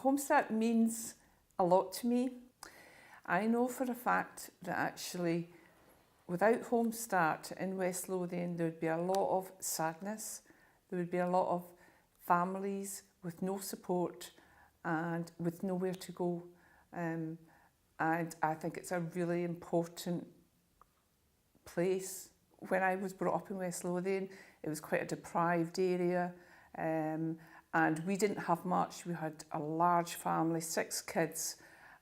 Home-Start means a lot to me. I know for a fact that actually without Home-Start in West Lothian there would be a lot of sadness, there would be a lot of families with no support and with nowhere to go. And I think it's a really important place. When I was brought up in West Lothian, it was quite a deprived area, and we didn't have much. We had a large family, 6 kids,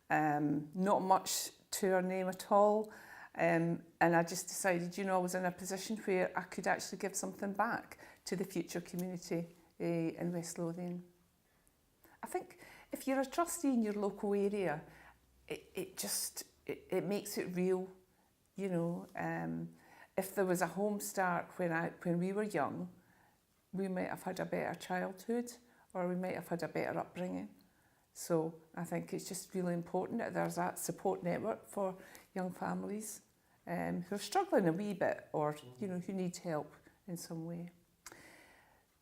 not much to our name at all, and I just decided, I was in a position where I could actually give something back to the future community in West Lothian. I think if you're a trustee in your local area, it makes it real, If there was a Home-Start when we were young, we might have had a better childhood or we might have had a better upbringing. So I think it's just really important that there's that support network for young families who are struggling a wee bit or who need help in some way.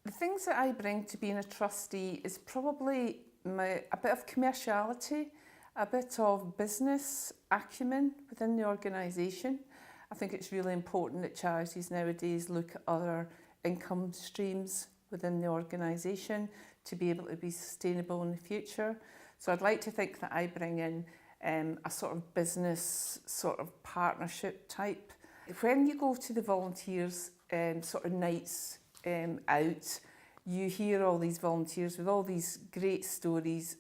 The things that I bring to being a trustee is probably a bit of commerciality, a bit of business acumen within the organisation. I think it's really important that charities nowadays look at other income streams within the organisation to be able to be sustainable in the future. So I'd like to think that I bring in a sort of business sort of partnership type. When you go to the volunteers sort of nights out, you hear all these volunteers with all these great stories.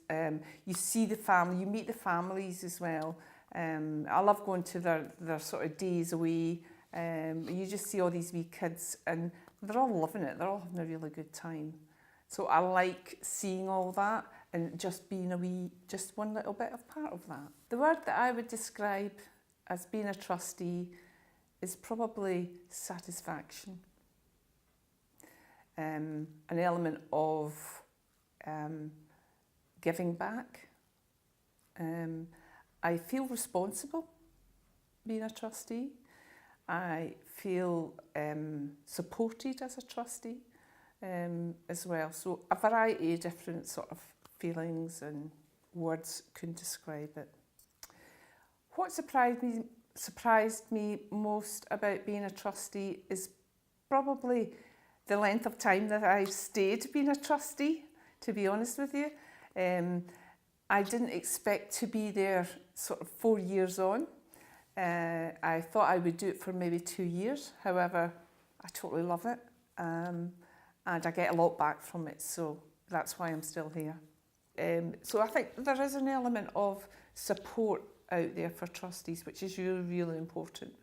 You see the family, you meet the families as well. I love going to their sort of days away. You just see all these wee kids and they're all loving it. They're all having a really good time. So I like seeing all that and just being just one little bit of part of that. The word that I would describe as being a trustee is probably satisfaction. An element of giving back. I feel responsible being a trustee. I feel supported as a trustee as well. So a variety of different sort of feelings and words can describe it. What surprised me most about being a trustee is probably the length of time that I've stayed being a trustee, to be honest with you. I didn't expect to be there sort of 4 years on. I thought I would do it for maybe 2 years. However, I totally love it. And I get a lot back from it, so that's why I'm still here. So I think there is an element of support out there for trustees, which is really, really important.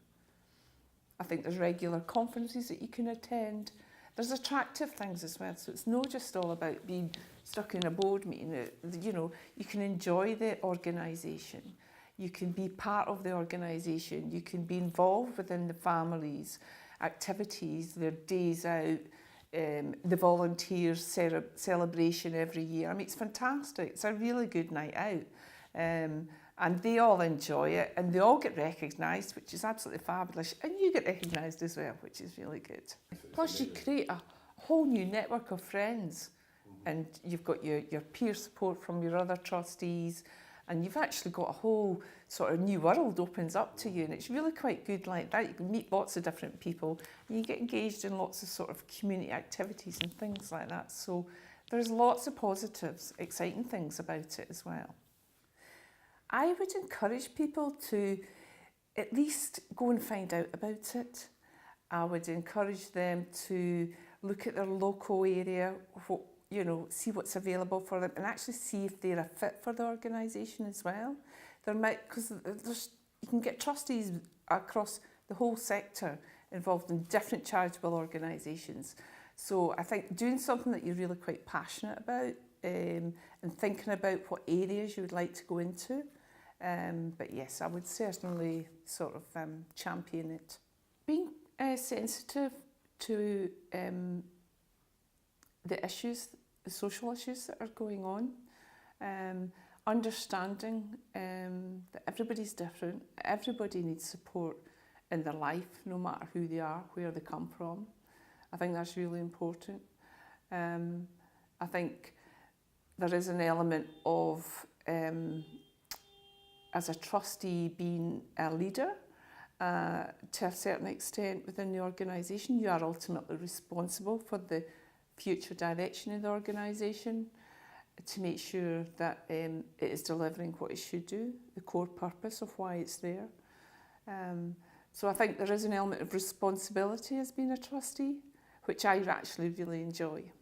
I think there's regular conferences that you can attend. There's attractive things as well, so it's not just all about being stuck in a board meeting. You can enjoy the organisation. You can be part of the organisation. You can be involved within the families' activities, their days out, the volunteers celebration every year. I mean, it's fantastic. It's a really good night out. And they all enjoy it and they all get recognised, which is absolutely fabulous. And you get recognised as well, which is really good. Plus you create a whole new network of friends and you've got your peer support from your other trustees and you've actually got a whole sort of new world opens up to you and it's really quite good like that. You can meet lots of different people and you get engaged in lots of sort of community activities and things like that. So there's lots of positives, exciting things about it as well. I would encourage people to at least go and find out about it. I would encourage them to look at their local area, see what's available for them and actually see if they're a fit for the organisation as well. Because you can get trustees across the whole sector involved in different charitable organisations. So I think doing something that you're really quite passionate about and thinking about what areas you would like to go into. But yes, I would certainly sort of champion it. Being sensitive to the issues, the social issues that are going on, understanding that everybody's different, everybody needs support in their life, no matter who they are, where they come from. I think that's really important. I think there is an element of, as a trustee, being a leader to a certain extent within the organisation. You are ultimately responsible for the future direction of the organisation, to make sure that it is delivering what it should do, the core purpose of why it's there. So I think there is an element of responsibility as being a trustee, which I actually really enjoy.